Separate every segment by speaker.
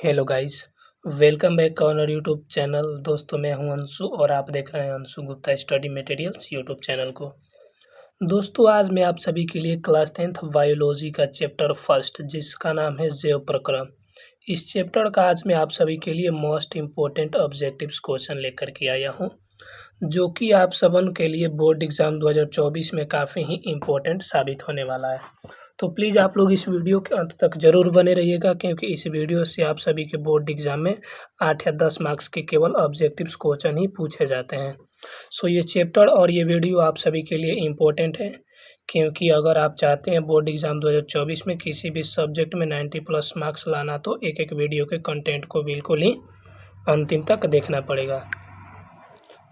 Speaker 1: Hello guys, welcome back on our YouTube channel. दोस्तों मैं हूं अंशु और आप देख रहे हैं Anshu Gupta study materials YouTube channel को। दोस्तों आज मैं आप सभी के लिए क्लास 10th बायोलॉजी का चैप्टर फर्स्ट जिसका नाम है जैव प्रक्रम, इस चैप्टर का आज मैं आप सभी के लिए मोस्ट इम्पोर्टेंट ऑब्जेक्टिव्स क्वेश्चन लेकर के आया हूं, जो कि आप सबन के लिए बोर्ड एग्ज़ाम 2024 में काफ़ी ही इम्पोर्टेंट साबित होने वाला है। तो प्लीज़ आप लोग इस वीडियो के अंत तक ज़रूर बने रहिएगा, क्योंकि इस वीडियो से आप सभी के बोर्ड एग्ज़ाम में 8 या 10 मार्क्स के केवल ऑब्जेक्टिव्स क्वेश्चन ही पूछे जाते हैं। सो ये चैप्टर और ये वीडियो आप सभी के लिए इम्पोर्टेंट है, क्योंकि अगर आप चाहते हैं बोर्ड एग्ज़ाम 2024 में किसी भी सब्जेक्ट में 90+ मार्क्स लाना, तो एक एक वीडियो के कंटेंट को बिल्कुल ही अंतिम तक देखना पड़ेगा।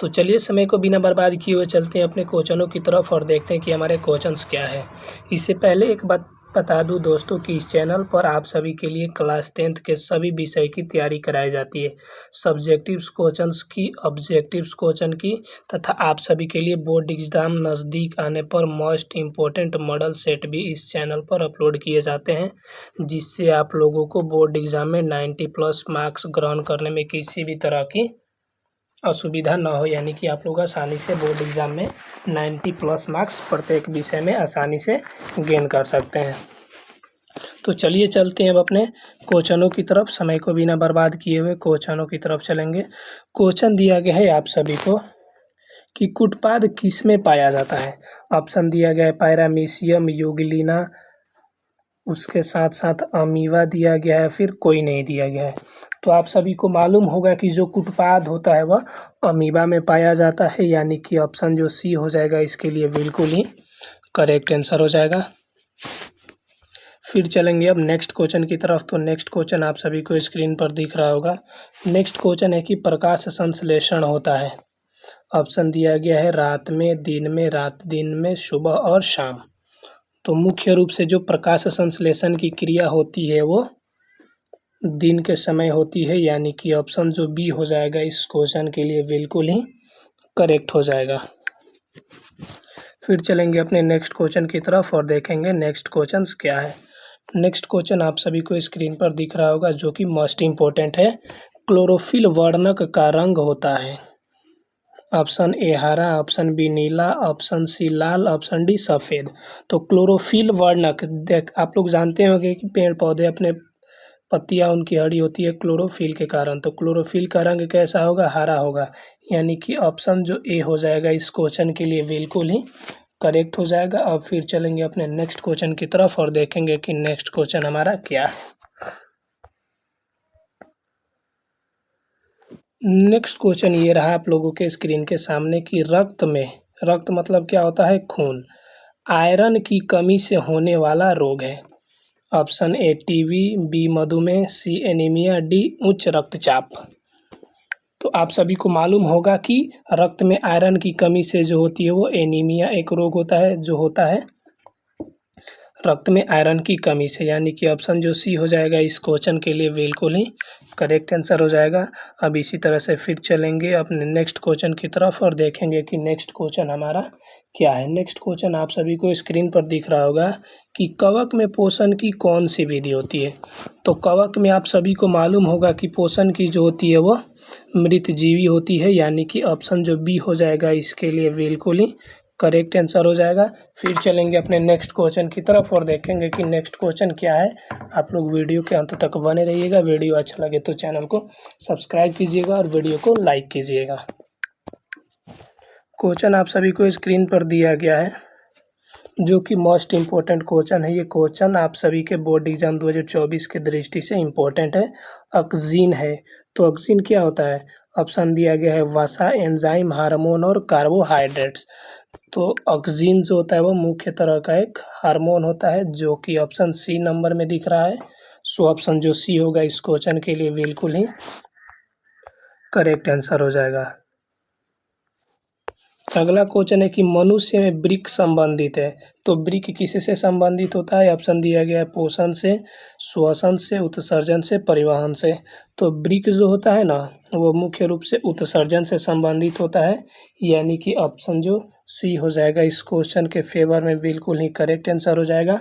Speaker 1: तो चलिए समय को बिना बर्बाद किए हुए चलते हैं अपने क्वेश्चनों की तरफ और देखते हैं कि हमारे क्वेश्चंस क्या है। इससे पहले एक बात बता दूं दोस्तों कि इस चैनल पर आप सभी के लिए क्लास 10th के सभी विषय की तैयारी कराई जाती है, सब्जेक्टिव्स क्वेश्चंस की, ऑब्जेक्टिव्स क्वेश्चन की, तथा आप सभी के लिए बोर्ड एग्ज़ाम नज़दीक आने पर मोस्ट इम्पोर्टेंट मॉडल सेट भी इस चैनल पर अपलोड किए जाते हैं, जिससे आप लोगों को बोर्ड एग्ज़ाम में 90+ मार्क्स ग्रहण करने में किसी भी तरह की असुविधा ना हो, यानी कि आप लोग आसानी से बोर्ड एग्ज़ाम में 90+ मार्क्स प्रत्येक विषय में आसानी से गेन कर सकते हैं। तो चलिए चलते हैं अब अपने क्वेश्चनों की तरफ, समय को बिना बर्बाद किए हुए क्वेश्चनों की तरफ चलेंगे। क्वेश्चन दिया गया है आप सभी को कि कुटपाद किस में पाया जाता है। ऑप्शन दिया गया है पैरामीशियम, यूग्लिना, उसके साथ साथ अमीबा दिया गया है, फिर कोई नहीं दिया गया है। तो आप सभी को मालूम होगा कि जो कुटपाद होता है वह अमीबा में पाया जाता है, यानी कि ऑप्शन जो सी हो जाएगा इसके लिए बिल्कुल ही करेक्ट आंसर हो जाएगा। फिर चलेंगे अब नेक्स्ट क्वेश्चन की तरफ। तो नेक्स्ट क्वेश्चन आप सभी को स्क्रीन पर दिख रहा होगा। नेक्स्ट क्वेश्चन है कि प्रकाश संश्लेषण होता है। ऑप्शन दिया गया है रात में, दिन में, रात दिन में, सुबह और शाम। तो मुख्य रूप से जो प्रकाश संश्लेषण की क्रिया होती है वो दिन के समय होती है, यानी कि ऑप्शन जो बी हो जाएगा इस क्वेश्चन के लिए बिल्कुल ही करेक्ट हो जाएगा। फिर चलेंगे अपने नेक्स्ट क्वेश्चन की तरफ और देखेंगे नेक्स्ट क्वेश्चन क्या है। नेक्स्ट क्वेश्चन आप सभी को स्क्रीन पर दिख रहा होगा, जो कि मोस्ट इम्पोर्टेंट है। क्लोरोफिल वर्णक का रंग होता है। ऑप्शन ए हरा, ऑप्शन बी नीला, ऑप्शन सी लाल, ऑप्शन डी सफ़ेद। तो क्लोरोफिल वर्णक आप लोग जानते होंगे कि पेड़ पौधे अपने पत्तियां उनकी हरी होती है क्लोरोफिल के कारण। तो क्लोरोफिल का रंग कैसा होगा? हरा होगा, यानी कि ऑप्शन जो ए हो जाएगा इस क्वेश्चन के लिए बिल्कुल ही करेक्ट हो जाएगा। अब फिर चलेंगे अपने नेक्स्ट क्वेश्चन की तरफ और देखेंगे कि नेक्स्ट क्वेश्चन हमारा क्या है। नेक्स्ट क्वेश्चन ये रहा आप लोगों के स्क्रीन के सामने कि रक्त में, रक्त मतलब क्या होता है? खून, आयरन की कमी से होने वाला रोग है। ऑप्शन ए टीबी, बी मधुमेह, सी एनीमिया, डी उच्च रक्तचाप। तो आप सभी को मालूम होगा कि रक्त में आयरन की कमी से जो होती है वो एनीमिया एक रोग होता है, जो होता है रक्त में आयरन की कमी से, यानी कि ऑप्शन जो सी हो जाएगा इस क्वेश्चन के लिए बिल्कुल ही करेक्ट आंसर हो जाएगा। अब इसी तरह से फिर चलेंगे अपने नेक्स्ट क्वेश्चन की तरफ और देखेंगे कि नेक्स्ट क्वेश्चन हमारा क्या है। नेक्स्ट क्वेश्चन आप सभी को स्क्रीन पर दिख रहा होगा कि कवक में पोषण की कौन सी विधि होती है। तो कवक में आप सभी को मालूम होगा कि पोषण की जो होती है वो मृतजीवी होती है, यानी कि ऑप्शन जो बी हो जाएगा इसके लिए बिल्कुल ही करेक्ट आंसर हो जाएगा। फिर चलेंगे अपने नेक्स्ट क्वेश्चन की तरफ और देखेंगे कि नेक्स्ट क्वेश्चन क्या है। आप लोग वीडियो के अंत तक बने रहिएगा। वीडियो अच्छा लगे तो चैनल को सब्सक्राइब कीजिएगा और वीडियो को लाइक कीजिएगा। क्वेश्चन आप सभी को स्क्रीन पर दिया गया है, जो कि मोस्ट इम्पोर्टेंट क्वेश्चन है। ये क्वेश्चन आप सभी के बोर्ड एग्जाम 2024 के दृष्टि से इम्पोर्टेंट है। ऑक्सीजन है, तो ऑक्सीजन क्या होता है? ऑप्शन दिया गया है वसा, एंजाइम, हार्मोन और कार्बोहाइड्रेट्स। तो ऑक्सीजन जो होता है वो मुख्य तरह का एक हार्मोन होता है, जो कि ऑप्शन सी नंबर में दिख रहा है। सो ऑप्शन जो सी होगा इस क्वेश्चन के लिए बिल्कुल ही करेक्ट आंसर हो जाएगा। अगला क्वेश्चन है कि मनुष्य में वृक्क संबंधित है, तो वृक्क किससे संबंधित होता है? ऑप्शन दिया गया है पोषण से, श्वसन से, उत्सर्जन से, परिवहन से। तो वृक्क जो होता है ना वो मुख्य रूप से उत्सर्जन से संबंधित होता है, यानी कि ऑप्शन जो सी हो जाएगा इस क्वेश्चन के फेवर में बिल्कुल ही करेक्ट आंसर हो जाएगा।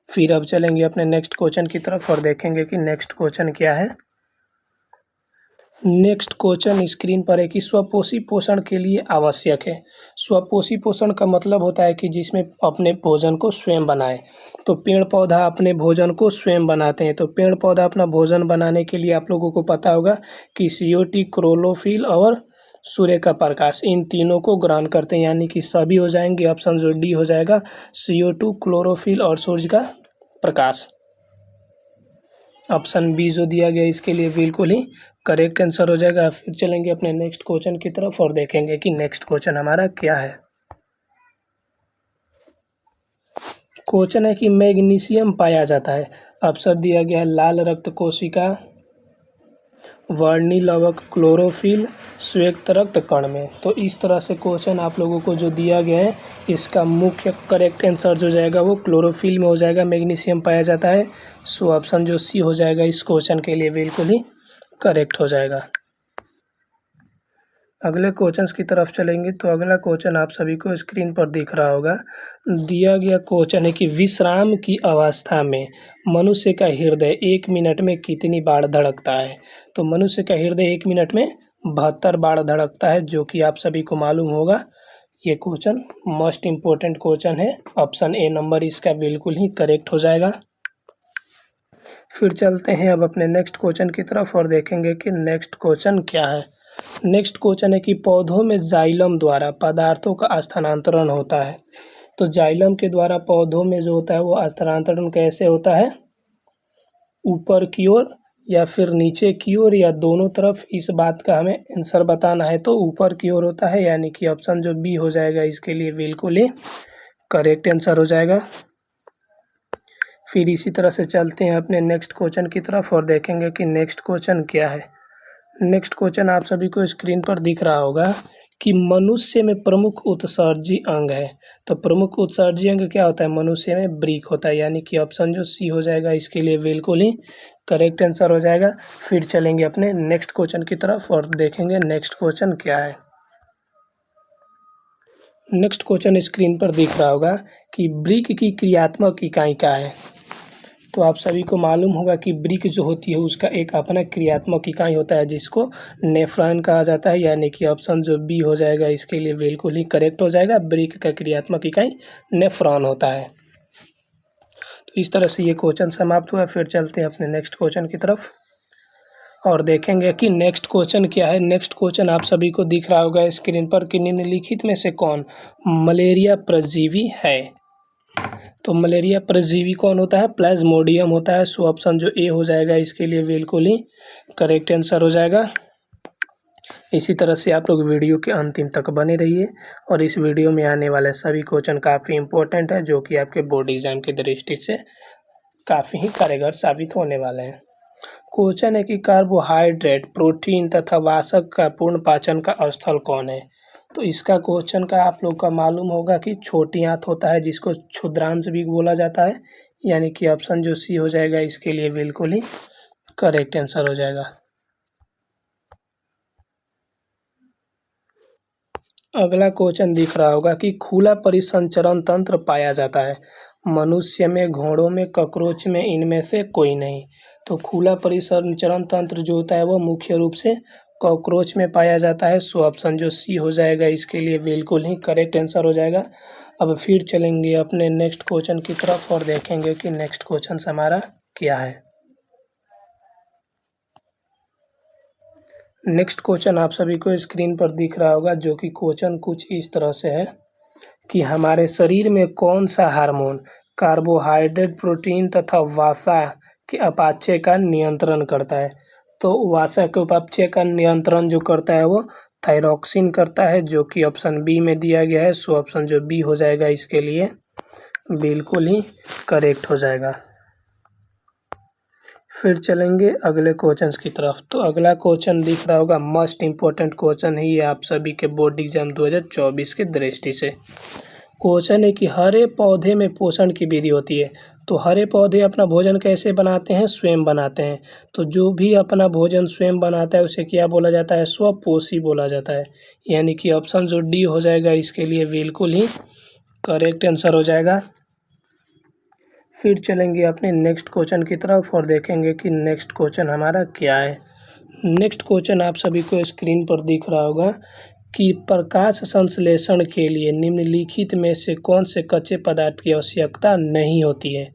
Speaker 1: फिर अब चलेंगे अपने नेक्स्ट क्वेश्चन की तरफ और देखेंगे कि नेक्स्ट क्वेश्चन क्या है। नेक्स्ट क्वेश्चन स्क्रीन पर है कि स्वपोषी पोषण के लिए आवश्यक है। स्वपोषी पोषण का मतलब होता है कि जिसमें अपने भोजन को स्वयं बनाए। तो पेड़ पौधा अपने भोजन को स्वयं बनाते हैं। तो पेड़ पौधा अपना भोजन बनाने के लिए आप लोगों को पता होगा कि CO2, क्लोरोफिल और सूर्य का प्रकाश, इन तीनों को ग्रहण करते हैं, यानी कि सभी हो जाएंगे। ऑप्शन जो डी हो जाएगा, CO2, क्लोरोफिल और सूर्य का प्रकाश। ऑप्शन बी जो दिया गया इसके लिए बिल्कुल ही करेक्ट आंसर हो जाएगा। फिर चलेंगे अपने नेक्स्ट क्वेश्चन की तरफ और देखेंगे कि नेक्स्ट क्वेश्चन हमारा क्या है। क्वेश्चन है कि मैग्नीशियम पाया जाता है। ऑप्शन दिया गया है लाल रक्त कोशिका, वर्णी लवक, क्लोरोफिल, श्वेत रक्त कण में। तो इस तरह से क्वेश्चन आप लोगों को जो दिया गया है, इसका मुख्य करेक्ट आंसर जो जाएगा वो क्लोरोफिल में हो जाएगा। मैग्नीशियम पाया जाता है। सो ऑप्शन जो सी हो जाएगा इस क्वेश्चन के लिए बिल्कुल ही करेक्ट हो जाएगा। अगले क्वेश्चंस की तरफ चलेंगे तो अगला क्वेश्चन आप सभी को स्क्रीन पर दिख रहा होगा। दिया गया क्वेश्चन है कि विश्राम की अवस्था में मनुष्य का हृदय 1 मिनट में कितनी बार धड़कता है। तो मनुष्य का हृदय 1 मिनट में 72 बार धड़कता है, जो कि आप सभी को मालूम होगा। ये क्वेश्चन मोस्ट इम्पोर्टेंट क्वेश्चन है। ऑप्शन ए नंबर इसका बिल्कुल ही करेक्ट हो जाएगा। फिर चलते हैं अब अपने नेक्स्ट क्वेश्चन की तरफ और देखेंगे कि नेक्स्ट क्वेश्चन क्या है। नेक्स्ट क्वेश्चन है कि पौधों में जाइलम द्वारा पदार्थों का स्थानांतरण होता है। तो जाइलम के द्वारा पौधों में जो होता है वो स्थानांतरण कैसे होता है, ऊपर की ओर या फिर नीचे की ओर या दोनों तरफ, इस बात का हमें आंसर बताना है। तो ऊपर की ओर होता है, यानी कि ऑप्शन जो बी हो जाएगा इसके लिए बिल्कुल ही करेक्ट आंसर हो जाएगा। फिर इसी तरह से चलते हैं अपने नेक्स्ट क्वेश्चन की तरफ और देखेंगे कि नेक्स्ट क्वेश्चन क्या है। नेक्स्ट क्वेश्चन आप सभी को स्क्रीन पर दिख रहा होगा कि मनुष्य में प्रमुख उत्सर्जी अंग है। तो प्रमुख उत्सर्जी अंग क्या होता है, मनुष्य में ब्रीक होता है, यानी कि ऑप्शन जो सी हो जाएगा इसके लिए बिल्कुल ही करेक्ट आंसर हो जाएगा। फिर चलेंगे अपने नेक्स्ट क्वेश्चन की तरफ और देखेंगे नेक्स्ट क्वेश्चन क्या है। नेक्स्ट क्वेश्चन स्क्रीन पर दिख रहा होगा कि ब्रिक की क्रियात्मक इकाई क्या है। तो आप सभी को मालूम होगा कि ब्रिक जो होती है उसका एक अपना क्रियात्मक इकाई होता है जिसको नेफ्रॉन कहा जाता है, यानी कि ऑप्शन जो बी हो जाएगा इसके लिए बिल्कुल ही करेक्ट हो जाएगा। ब्रिक का क्रियात्मक इकाई नेफ्रॉन होता है। तो इस तरह से ये क्वेश्चन समाप्त हुआ। फिर चलते हैं अपने नेक्स्ट क्वेश्चन की तरफ और देखेंगे कि नेक्स्ट क्वेश्चन क्या है। नेक्स्ट क्वेश्चन आप सभी को दिख रहा होगा स्क्रीन पर कि निम्नलिखित में से कौन मलेरिया परजीवी है। तो मलेरिया परजीवी कौन होता है, प्लाज्मोडियम होता है। सो ऑप्शन जो ए हो जाएगा इसके लिए बिल्कुल ही करेक्ट आंसर हो जाएगा। इसी तरह से आप लोग वीडियो के अंतिम तक बने रहिए और इस वीडियो में आने वाले सभी क्वेश्चन काफ़ी इंपॉर्टेंट है, जो कि आपके बोर्ड एग्जाम की दृष्टि से काफ़ी ही कारगर साबित होने वाले हैं। क्वेश्चन है कि कार्बोहाइड्रेट, प्रोटीन तथा वाशक का पूर्ण पाचन का स्थल कौन है। तो इसका क्वेश्चन का आप लोग का मालूम होगा कि छोटी आंत होता है जिसको क्षुद्रांश भी बोला जाता है, यानी कि ऑप्शन जो सी हो जाएगा इसके लिए बिल्कुल ही करेक्ट आंसर हो जाएगा। अगला क्वेश्चन दिख रहा होगा कि खुला परिसंचरण तंत्र पाया जाता है मनुष्य में, घोड़ों में, कॉकरोच में, इनमें से कोई नहीं। तो खुला परिसंचरण तंत्र जो होता है वो मुख्य रूप से कॉकरोच में पाया जाता है। सो ऑप्शन जो सी हो जाएगा इसके लिए बिल्कुल ही करेक्ट आंसर हो जाएगा। अब फिर चलेंगे अपने नेक्स्ट क्वेश्चन की तरफ और देखेंगे कि नेक्स्ट क्वेश्चन हमारा क्या है। नेक्स्ट क्वेश्चन आप सभी को स्क्रीन पर दिख रहा होगा, जो कि क्वेश्चन कुछ इस तरह से है कि हमारे शरीर में कौन सा हार्मोन कार्बोहाइड्रेट, प्रोटीन तथा वसा के अपाच्य का नियंत्रण करता है। तो वसा के उपापचय का नियंत्रण जो करता है वो थायरॉक्सिन करता है, जो कि ऑप्शन बी में दिया गया है। सो ऑप्शन जो बी हो जाएगा इसके लिए बिल्कुल ही करेक्ट हो जाएगा। फिर चलेंगे अगले क्वेश्चन की तरफ। तो अगला क्वेश्चन दिख रहा होगा, मोस्ट इम्पोर्टेंट क्वेश्चन है ये आप सभी के बोर्ड एग्जाम 2024 के दृष्टि से। क्वेश्चन है कि हरे पौधे में पोषण की विधि होती है। तो हरे पौधे अपना भोजन कैसे बनाते हैं, स्वयं बनाते हैं। तो जो भी अपना भोजन स्वयं बनाता है उसे क्या बोला जाता है, स्वपोषी बोला जाता है, यानी कि ऑप्शन जो डी हो जाएगा इसके लिए बिल्कुल ही करेक्ट आंसर हो जाएगा। फिर चलेंगे अपने नेक्स्ट क्वेश्चन की तरफ और देखेंगे कि नेक्स्ट क्वेश्चन हमारा क्या है। नेक्स्ट क्वेश्चन आप सभी को स्क्रीन पर दिख रहा होगा कि प्रकाश संश्लेषण के लिए निम्नलिखित में से कौन से कच्चे पदार्थ की आवश्यकता नहीं होती है।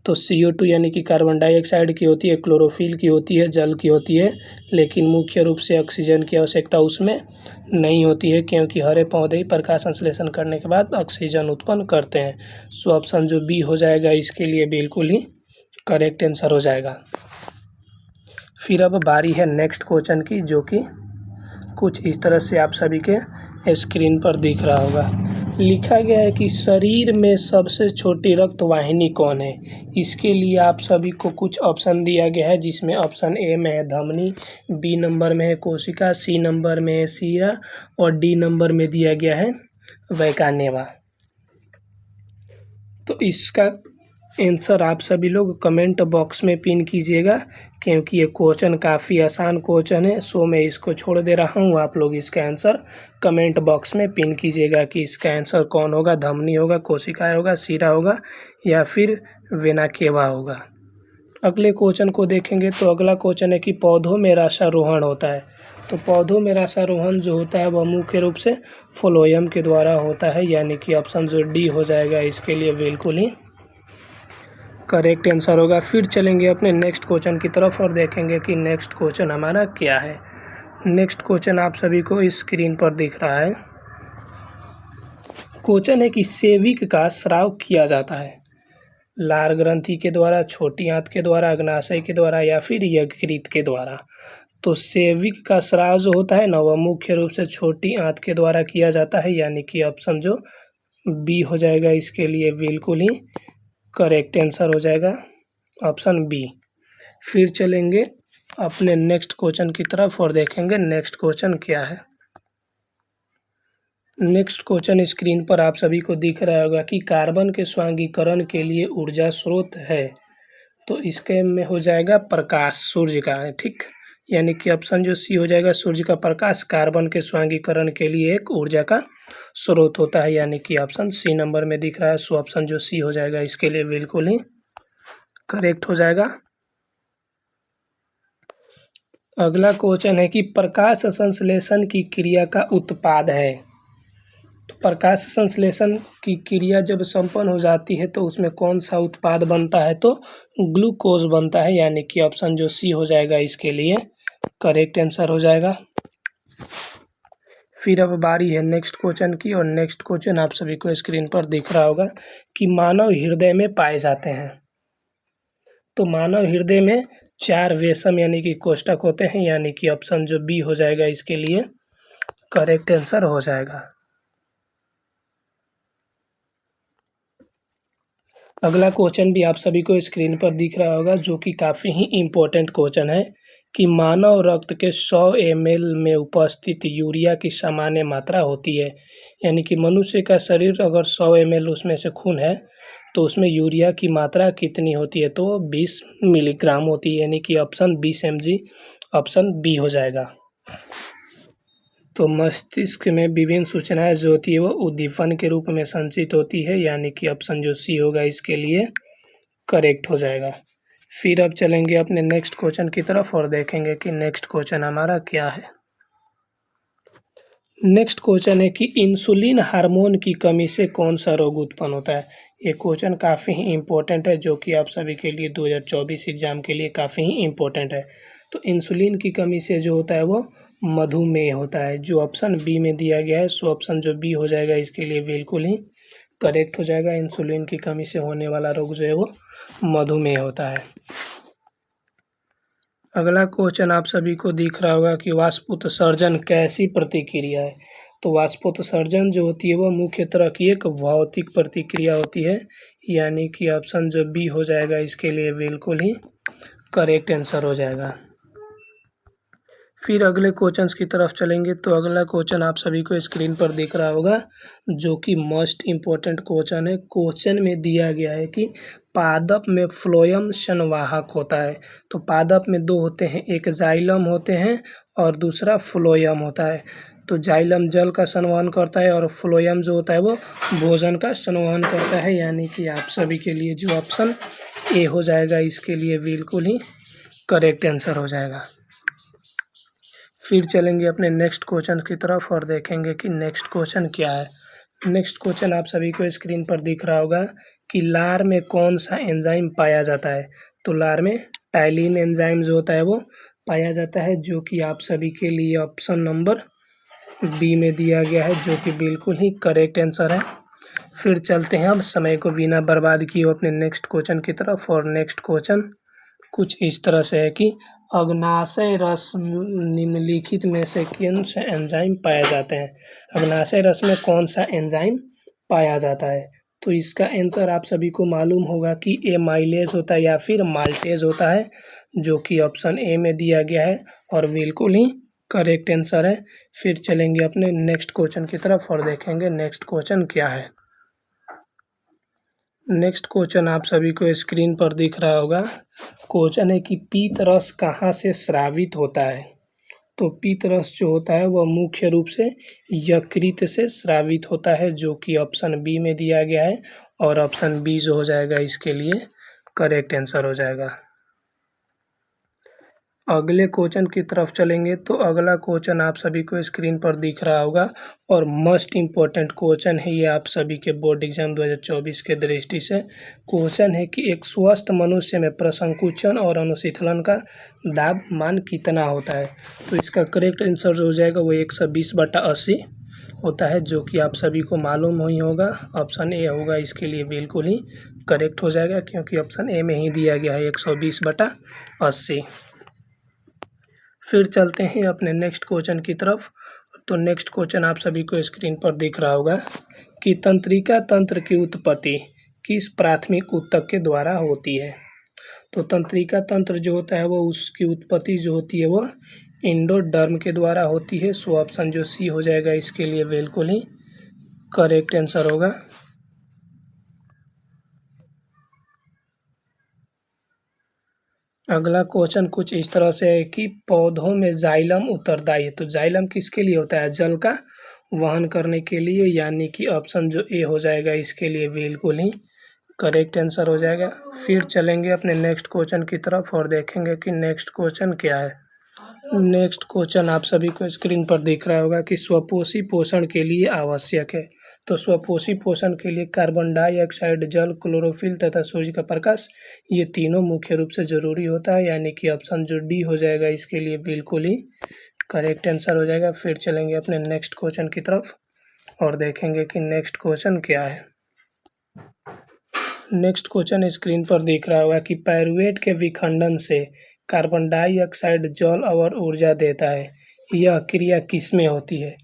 Speaker 1: तो CO2 यानी कि कार्बन डाइऑक्साइड की होती है, क्लोरोफिल की होती है, जल की होती है, लेकिन मुख्य रूप से ऑक्सीजन की आवश्यकता उसमें नहीं होती है, क्योंकि हरे पौधे ही प्रकाश संश्लेषण करने के बाद ऑक्सीजन उत्पन्न करते हैं। सो ऑप्शन जो बी हो जाएगा इसके लिए बिल्कुल ही करेक्ट आंसर हो जाएगा। फिर अब बारी है नेक्स्ट क्वेश्चन की, जो कि कुछ इस तरह से आप सभी के स्क्रीन पर दिख रहा होगा। लिखा गया है कि शरीर में सबसे छोटी रक्त वाहिनी कौन है। इसके लिए आप सभी को कुछ ऑप्शन दिया गया है, जिसमें ऑप्शन ए में है धमनी, बी नंबर में है कोशिका, सी नंबर में है शिरा और डी नंबर में दिया गया है वैकानेवा। तो इसका आंसर आप सभी लोग कमेंट बॉक्स में पिन कीजिएगा, क्योंकि ये क्वेश्चन काफ़ी आसान क्वेश्चन है। सो मैं इसको छोड़ दे रहा हूँ, आप लोग इसका आंसर कमेंट बॉक्स में पिन कीजिएगा कि इसका आंसर कौन होगा, धमनी होगा, कोशिकाएं होगा, शिरा होगा या फिर वेनाकेवा होगा। अगले क्वेश्चन को देखेंगे तो अगला क्वेश्चन है कि पौधों में रसारोहण होता है। तो पौधों में रसारोहण जो होता है वह मुख्य रूप से फ्लोएम के द्वारा होता है, यानी कि ऑप्शन जो डी हो जाएगा इसके लिए बिल्कुल ही करेक्ट आंसर होगा। फिर चलेंगे अपने नेक्स्ट क्वेश्चन की तरफ और देखेंगे कि नेक्स्ट क्वेश्चन हमारा क्या है। नेक्स्ट क्वेश्चन आप सभी को इस स्क्रीन पर दिख रहा है। क्वेश्चन है कि सेविक का स्राव किया जाता है लार ग्रंथि के द्वारा, छोटी आंत के द्वारा, अग्नाशय के द्वारा या फिर यकृत के द्वारा। तो सेविक का स्राव जो होता है ना वह मुख्य रूप से छोटी आंत के द्वारा किया जाता है, यानी कि ऑप्शन जो बी हो जाएगा इसके लिए बिल्कुल ही करेक्ट आंसर हो जाएगा ऑप्शन बी। फिर चलेंगे अपने नेक्स्ट क्वेश्चन की तरफ और देखेंगे नेक्स्ट क्वेश्चन क्या है। नेक्स्ट क्वेश्चन स्क्रीन पर आप सभी को दिख रहा होगा कि कार्बन के स्वांगीकरण के लिए ऊर्जा स्रोत है। तो इसके में हो जाएगा प्रकाश, सूर्य का है, ठीक, यानी कि ऑप्शन जो सी हो जाएगा सूर्य का प्रकाश कार्बन के स्वांगीकरण के लिए एक ऊर्जा का स्रोत होता है, यानी कि ऑप्शन सी नंबर में दिख रहा है। सो ऑप्शन जो सी हो जाएगा इसके लिए बिल्कुल ही करेक्ट हो जाएगा। अगला क्वेश्चन है कि प्रकाश संश्लेषण की क्रिया का उत्पाद है। तो प्रकाश संश्लेषण की क्रिया जब संपन्न हो जाती है तो उसमें कौन सा उत्पाद बनता है, तो ग्लूकोज बनता है, यानी कि ऑप्शन जो सी हो जाएगा इसके लिए करेक्ट आंसर हो जाएगा। फिर अब बारी है नेक्स्ट क्वेश्चन की, और नेक्स्ट क्वेश्चन आप सभी को स्क्रीन पर दिख रहा होगा कि मानव हृदय में पाए जाते हैं। तो मानव हृदय में 4 वेसम यानी कि कोष्ठक होते हैं, यानी कि ऑप्शन जो बी हो जाएगा इसके लिए करेक्ट आंसर हो जाएगा। अगला क्वेश्चन भी आप सभी को स्क्रीन पर दिख रहा होगा, जो कि काफ़ी ही इम्पोर्टेंट क्वेश्चन है कि मानव रक्त के 100 ml में उपस्थित यूरिया की सामान्य मात्रा होती है। यानी कि मनुष्य का शरीर अगर 100 ml उसमें से खून है तो उसमें यूरिया की मात्रा कितनी होती है, तो 20 मिलीग्राम होती है, यानी कि ऑप्शन 20 mg ऑप्शन बी हो जाएगा। तो मस्तिष्क में विभिन्न सूचनाएं जो होती है वो उद्दीपन के रूप में संचित होती है, यानी कि ऑप्शन जो सी होगा इसके लिए करेक्ट हो जाएगा। फिर अब चलेंगे अपने नेक्स्ट क्वेश्चन की तरफ और देखेंगे कि नेक्स्ट क्वेश्चन हमारा क्या है। नेक्स्ट क्वेश्चन है कि इंसुलिन हार्मोन की कमी से कौन सा रोग उत्पन्न होता है। ये क्वेश्चन काफ़ी ही इम्पोर्टेंट है, जो कि आप सभी के लिए 2024 एग्जाम के लिए काफ़ी ही इम्पोर्टेंट है। तो इंसुलिन की कमी से जो होता है वो मधुमेह होता है, जो ऑप्शन बी में दिया गया है। सो ऑप्शन जो बी हो जाएगा इसके लिए बिल्कुल ही करेक्ट हो जाएगा। इंसुलिन की कमी से होने वाला रोग जो है वो मधुमेह होता है। अगला क्वेश्चन आप सभी को दिख रहा होगा कि वाष्पोत्सर्जन कैसी प्रतिक्रिया है। तो वाष्पोत्सर्जन जो होती है वो मुख्य तरह की एक भौतिक प्रतिक्रिया होती है, यानी कि ऑप्शन जो बी हो जाएगा इसके लिए बिल्कुल ही करेक्ट आंसर हो जाएगा। फिर अगले क्वेश्चंस की तरफ चलेंगे तो अगला क्वेश्चन आप सभी को स्क्रीन पर दिख रहा होगा, जो कि मोस्ट इम्पोर्टेंट क्वेश्चन है। क्वेश्चन में दिया गया है कि पादप में फ्लोएम संवाहक होता है। तो पादप में 2 होते हैं, एक जाइलम होते हैं और दूसरा फ्लोएम होता है। तो जाइलम जल का संवहन करता है और फ्लोएम जो होता है वो भोजन का संवहन करता है, यानी कि आप सभी के लिए जो ऑप्शन ए हो जाएगा इसके लिए बिल्कुल ही करेक्ट आंसर हो जाएगा। फिर चलेंगे अपने नेक्स्ट क्वेश्चन की तरफ और देखेंगे कि नेक्स्ट क्वेश्चन क्या है। नेक्स्ट क्वेश्चन आप सभी को स्क्रीन पर दिख रहा होगा कि लार में कौन सा एंजाइम पाया जाता है। तो लार में टाइलिन एंजाइम जो होता है वो पाया जाता है, जो कि आप सभी के लिए ऑप्शन नंबर बी में दिया गया है, जो कि बिल्कुल ही करेक्ट आंसर है। फिर चलते हैं अब समय को बिना बर्बाद किए अपने नेक्स्ट क्वेश्चन की तरफ। और नेक्स्ट क्वेश्चन कुछ इस तरह से है कि अग्नाशय रस निम्नलिखित में से कौन से एंजाइम पाए जाते हैं। अग्नाशय रस में कौन सा एंजाइम पाया जाता है। तो इसका आंसर आप सभी को मालूम होगा कि एमाइलेज होता है या फिर माल्टेज होता है, जो कि ऑप्शन ए में दिया गया है और बिल्कुल ही करेक्ट आंसर है। फिर चलेंगे अपने नेक्स्ट क्वेश्चन की तरफ और देखेंगे नेक्स्ट क्वेश्चन क्या है। नेक्स्ट क्वेश्चन आप सभी को स्क्रीन पर दिख रहा होगा। क्वेश्चन है कि पीत रस कहाँ से स्रावित होता है। तो पीत रस जो होता है वह मुख्य रूप से यकृत से स्रावित होता है, जो कि ऑप्शन बी में दिया गया है और ऑप्शन बी जो हो जाएगा इसके लिए करेक्ट आंसर हो जाएगा। अगले क्वेश्चन की तरफ चलेंगे तो अगला क्वेश्चन आप सभी को स्क्रीन पर दिख रहा होगा और मोस्ट इम्पोर्टेंट क्वेश्चन है ये आप सभी के बोर्ड एग्जाम 2024 के दृष्टि से। क्वेश्चन है कि एक स्वस्थ मनुष्य में प्रसंकुचन और अनुशीतलन का दाब मान कितना होता है। तो इसका करेक्ट आंसर जो हो जाएगा वो 120/80 होता है, जो कि आप सभी को मालूम ही होगा। ऑप्शन ए होगा इसके लिए बिल्कुल ही करेक्ट हो जाएगा, क्योंकि ऑप्शन ए में ही दिया गया है 120/80। फिर चलते हैं अपने नेक्स्ट क्वेश्चन की तरफ। तो नेक्स्ट क्वेश्चन आप सभी को स्क्रीन पर दिख रहा होगा कि तंत्रिका तंत्र की उत्पत्ति किस प्राथमिक ऊतक के द्वारा होती है। तो तंत्रिका तंत्र जो होता है वो उसकी उत्पत्ति जो होती है वो एंडोडर्म के द्वारा होती है। सो ऑप्शन जो सी हो जाएगा इसके लिए बिल्कुल ही करेक्ट आंसर होगा। अगला क्वेश्चन कुछ इस तरह से है कि पौधों में जाइलम उत्तरदायी है। तो जाइलम किसके लिए होता है, जल का वहन करने के लिए, यानी कि ऑप्शन जो ए हो जाएगा इसके लिए बिल्कुल ही करेक्ट आंसर हो जाएगा। फिर चलेंगे अपने नेक्स्ट क्वेश्चन की तरफ और देखेंगे कि नेक्स्ट क्वेश्चन क्या है। नेक्स्ट क्वेश्चन आप सभी को स्क्रीन पर दिख रहा होगा कि स्वपोषी पोषण के लिए आवश्यक है। तो स्वपोषी पोषण के लिए कार्बन डाइऑक्साइड, जल, क्लोरोफिल तथा सूर्य का प्रकाश, ये तीनों मुख्य रूप से जरूरी होता है, यानी कि ऑप्शन जो डी हो जाएगा इसके लिए बिल्कुल ही करेक्ट आंसर हो जाएगा। फिर चलेंगे अपने नेक्स्ट क्वेश्चन की तरफ और देखेंगे कि नेक्स्ट क्वेश्चन क्या है। नेक्स्ट क्वेश्चन स्क्रीन पर दिख रहा होगा कि पायरुवेट के विखंडन से कार्बन डाइऑक्साइड जल और ऊर्जा देता है, यह क्रिया किसमें होती है।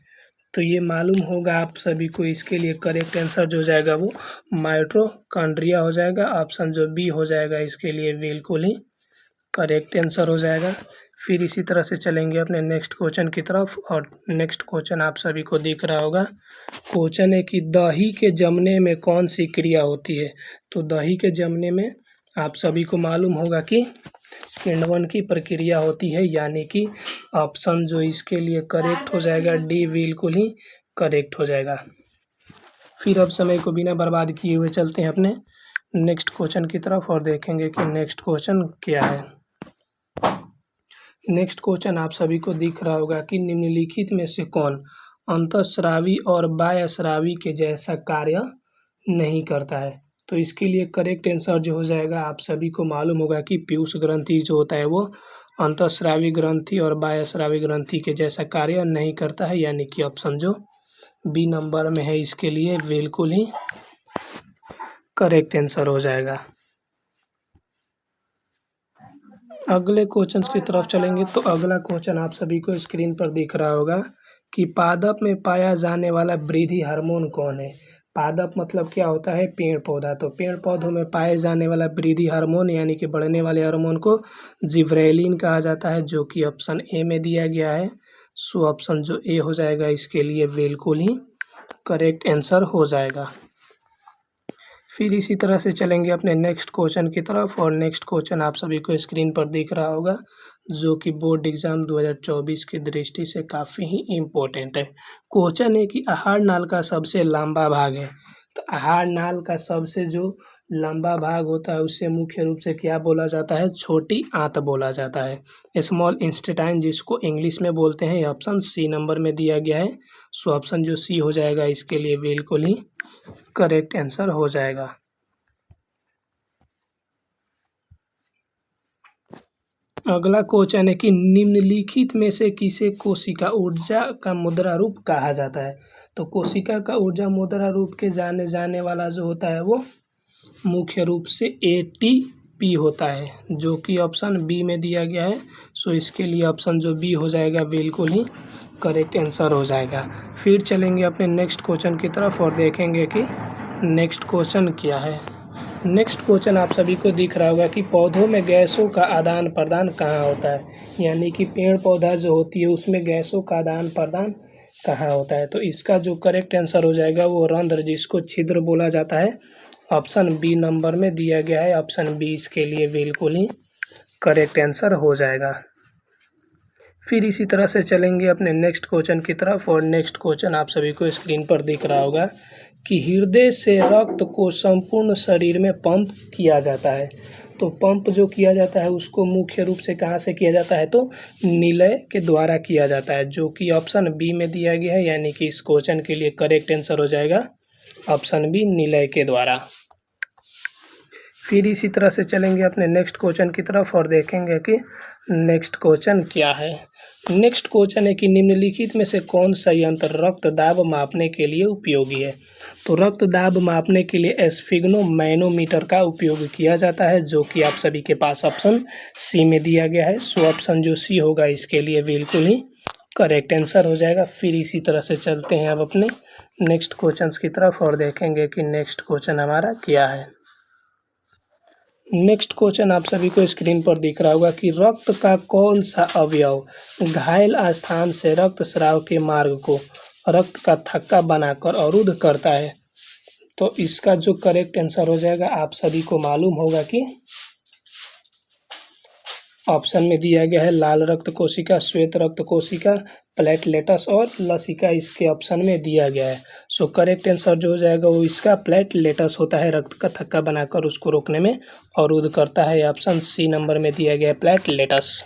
Speaker 1: तो ये मालूम होगा आप सभी को, इसके लिए करेक्ट आंसर जो जाएगा वो माइटोकॉन्ड्रिया हो जाएगा। ऑप्शन जो बी हो जाएगा इसके लिए बिल्कुल ही करेक्ट आंसर हो जाएगा। फिर इसी तरह से चलेंगे अपने नेक्स्ट क्वेश्चन की तरफ और नेक्स्ट क्वेश्चन आप सभी को दिख रहा होगा। क्वेश्चन है कि दही के जमने में कौन सी क्रिया होती है। तो दही के जमने में आप सभी को मालूम होगा कि किण्वन की प्रक्रिया होती है, यानी कि ऑप्शन जो इसके लिए करेक्ट हो जाएगा डी बिल्कुल ही करेक्ट हो जाएगा। फिर अब समय को बिना बर्बाद किए हुए चलते हैं अपने नेक्स्ट क्वेश्चन की तरफ और देखेंगे कि नेक्स्ट क्वेश्चन क्या है। नेक्स्ट क्वेश्चन आप सभी को दिख रहा होगा कि निम्नलिखित में से कौन अंतःस्रावी और बाह्यस्रावी के जैसा कार्य नहीं करता है। तो इसके लिए करेक्ट आंसर जो हो जाएगा, आप सभी को मालूम होगा कि पीयूष ग्रंथि जो होता है वो अंतःस्रावी ग्रंथि और बाह्यस्रावी ग्रंथि के जैसा कार्य नहीं करता है, यानी कि ऑप्शन जो बी नंबर में है इसके लिए बिल्कुल ही करेक्ट आंसर हो जाएगा। अगले क्वेश्चन की तरफ चलेंगे तो अगला क्वेश्चन आप सभी को स्क्रीन पर दिख रहा होगा कि पादप में पाया जाने वाला वृद्धि हार्मोन कौन है। पादप मतलब क्या होता है, पेड़ पौधा। तो पेड़ पौधों में पाए जाने वाला वृद्धि हार्मोन यानी कि बढ़ने वाले हार्मोन को जिब्रेलिन कहा जाता है, जो कि ऑप्शन ए में दिया गया है। सो ऑप्शन जो ए हो जाएगा इसके लिए बिल्कुल ही करेक्ट आंसर हो जाएगा। फिर इसी तरह से चलेंगे अपने नेक्स्ट क्वेश्चन की तरफ, और नेक्स्ट क्वेश्चन आप सभी को स्क्रीन पर दिख रहा होगा, जो कि बोर्ड एग्जाम 2024 की दृष्टि से काफ़ी ही इम्पोर्टेंट है। क्वेश्चन है कि आहार नाल का सबसे लंबा भाग है। तो आहार नाल का सबसे जो लंबा भाग होता है उसे मुख्य रूप से क्या बोला जाता है? छोटी आंत बोला जाता है, स्मॉल इंटेस्टाइन, जिसको इंग्लिश में बोलते हैं। ऑप्शन सी नंबर में दिया गया है। सो ऑप्शन जो सी हो जाएगा इसके लिए बिल्कुल ही करेक्ट आंसर हो जाएगा। अगला क्वेश्चन है कि निम्नलिखित में से किसे कोशिका ऊर्जा का मुद्रा रूप कहा जाता है? तो कोशिका का ऊर्जा मुद्रा रूप के जाने वाला जो होता है वो मुख्य रूप से एटीपी होता है, जो कि ऑप्शन बी में दिया गया है। सो इसके लिए ऑप्शन जो बी हो जाएगा बिल्कुल ही करेक्ट आंसर हो जाएगा। फिर चलेंगे अपने नेक्स्ट क्वेश्चन की तरफ और देखेंगे कि नेक्स्ट क्वेश्चन क्या है। नेक्स्ट क्वेश्चन आप सभी को दिख रहा होगा कि पौधों में गैसों का आदान प्रदान कहाँ होता है? यानी कि पेड़ पौधा जो होती है उसमें गैसों का आदान प्रदान कहाँ होता है? तो इसका जो करेक्ट आंसर हो जाएगा वो रंध्र, जिसको छिद्र बोला जाता है। ऑप्शन बी नंबर में दिया गया है। ऑप्शन बी इसके लिए बिल्कुल ही करेक्ट आंसर हो जाएगा। फिर इसी तरह से चलेंगे अपने नेक्स्ट क्वेश्चन की तरफ, और नेक्स्ट क्वेश्चन आप सभी को स्क्रीन पर दिख रहा होगा कि हृदय से रक्त को संपूर्ण शरीर में पंप किया जाता है। तो पंप जो किया जाता है उसको मुख्य रूप से कहाँ से किया जाता है? तो निलय के द्वारा किया जाता है, जो कि ऑप्शन बी में दिया गया है। यानी कि इस क्वेश्चन के लिए करेक्ट आंसर हो जाएगा ऑप्शन बी, निलय के द्वारा। फिर इसी तरह से चलेंगे अपने नेक्स्ट क्वेश्चन की तरफ और देखेंगे कि नेक्स्ट क्वेश्चन क्या है। नेक्स्ट क्वेश्चन है कि निम्नलिखित में से कौन सा यंत्र रक्त दाब मापने के लिए उपयोगी है? तो रक्त दाब मापने के लिए स्फिग्नोमैनोमीटर का उपयोग किया जाता है, जो कि आप सभी के पास ऑप्शन सी में दिया गया है। सो ऑप्शन जो सी होगा इसके लिए बिल्कुल ही करेक्ट आंसर हो जाएगा। फिर इसी तरह से चलते हैं अब अपने नेक्स्ट क्वेश्चन की तरफ और देखेंगे कि नेक्स्ट क्वेश्चन हमारा क्या है। नेक्स्ट क्वेश्चन आप सभी को स्क्रीन पर दिख रहा होगा कि रक्त का कौन सा अवयव घायल स्थान से रक्त स्राव के मार्ग को रक्त का थक्का बनाकर अवरुद्ध करता है? तो इसका जो करेक्ट आंसर हो जाएगा, आप सभी को मालूम होगा कि ऑप्शन में दिया गया है लाल रक्त कोशिका, श्वेत रक्त कोशिका, प्लेटलेटस और लसिका इसके ऑप्शन में दिया गया है। सो करेक्ट आंसर जो हो जाएगा वो इसका प्लेटलेटस होता है, रक्त का थक्का बनाकर उसको रोकने में अवरुद्ध करता है। ऑप्शन सी नंबर में दिया गया है प्लेटलेटस।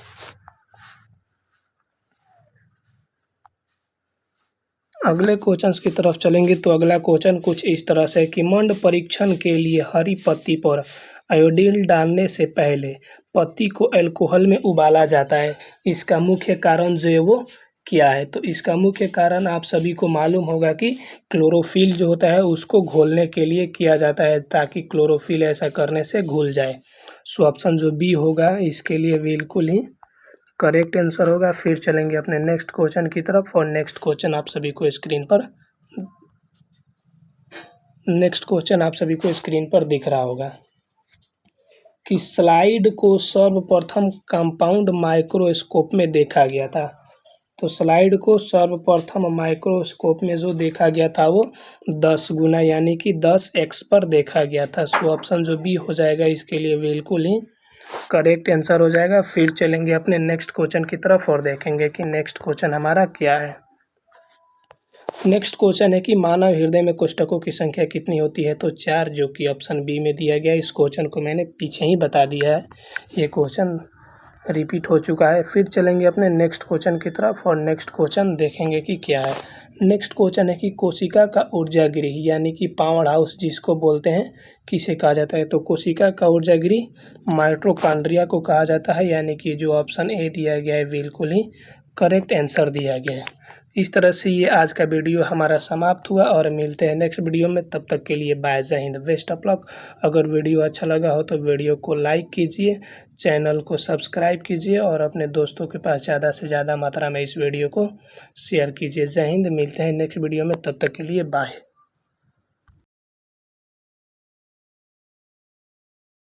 Speaker 1: अगले क्वेश्चंस की तरफ चलेंगे तो अगला क्वेश्चन कुछ इस तरह से है कि मंड परीक्षण के लिए हरी पत्ती पर आयोडीन डालने से पहले पत्ती को अल्कोहल में उबाला जाता है। इसका मुख्य कारण जो है वो क्या है? तो इसका मुख्य कारण आप सभी को मालूम होगा कि क्लोरोफिल जो होता है उसको घोलने के लिए किया जाता है, ताकि क्लोरोफिल ऐसा करने से घुल जाए। सो ऑप्शन जो बी होगा इसके लिए बिल्कुल ही करेक्ट आंसर होगा। फिर चलेंगे अपने नेक्स्ट क्वेश्चन की तरफ, और नेक्स्ट क्वेश्चन आप सभी को स्क्रीन पर दिख रहा होगा कि स्लाइड को सर्वप्रथम कंपाउंड माइक्रोस्कोप में देखा गया था। तो स्लाइड को सर्वप्रथम माइक्रोस्कोप में जो देखा गया था वो 10 गुना यानी कि 10x पर देखा गया था। सो ऑप्शन जो बी हो जाएगा इसके लिए बिल्कुल ही करेक्ट आंसर हो जाएगा। फिर चलेंगे अपने नेक्स्ट क्वेश्चन की तरफ और देखेंगे कि नेक्स्ट क्वेश्चन हमारा क्या है। नेक्स्ट क्वेश्चन है कि मानव हृदय में कोशिकाओं की संख्या कितनी होती है? तो 4, जो कि ऑप्शन बी में दिया गया है। इस क्वेश्चन को मैंने पीछे ही बता दिया है, ये क्वेश्चन रिपीट हो चुका है। फिर चलेंगे अपने नेक्स्ट क्वेश्चन की तरफ और नेक्स्ट क्वेश्चन देखेंगे कि क्या है। नेक्स्ट क्वेश्चन है कि कोशिका का ऊर्जा गृह यानी कि पावर हाउस जिसको बोलते हैं, किसे कहा जाता है? तो कोशिका का ऊर्जा गृह माइटोकॉन्ड्रिया को कहा जाता है, यानी कि जो ऑप्शन ए दिया गया है बिल्कुल ही करेक्ट आंसर दिया गया है। इस तरह से ये आज का वीडियो हमारा समाप्त हुआ और मिलते हैं नेक्स्ट वीडियो में। तब तक के लिए बाय, जय हिंद, बेस्ट ऑफ लक। अगर वीडियो अच्छा लगा हो तो वीडियो को लाइक कीजिए, चैनल को सब्सक्राइब कीजिए और अपने दोस्तों के पास ज़्यादा से ज़्यादा मात्रा में इस वीडियो को शेयर कीजिए। जय हिंद, मिलते हैं नेक्स्ट वीडियो में, तब तक के लिए बाय।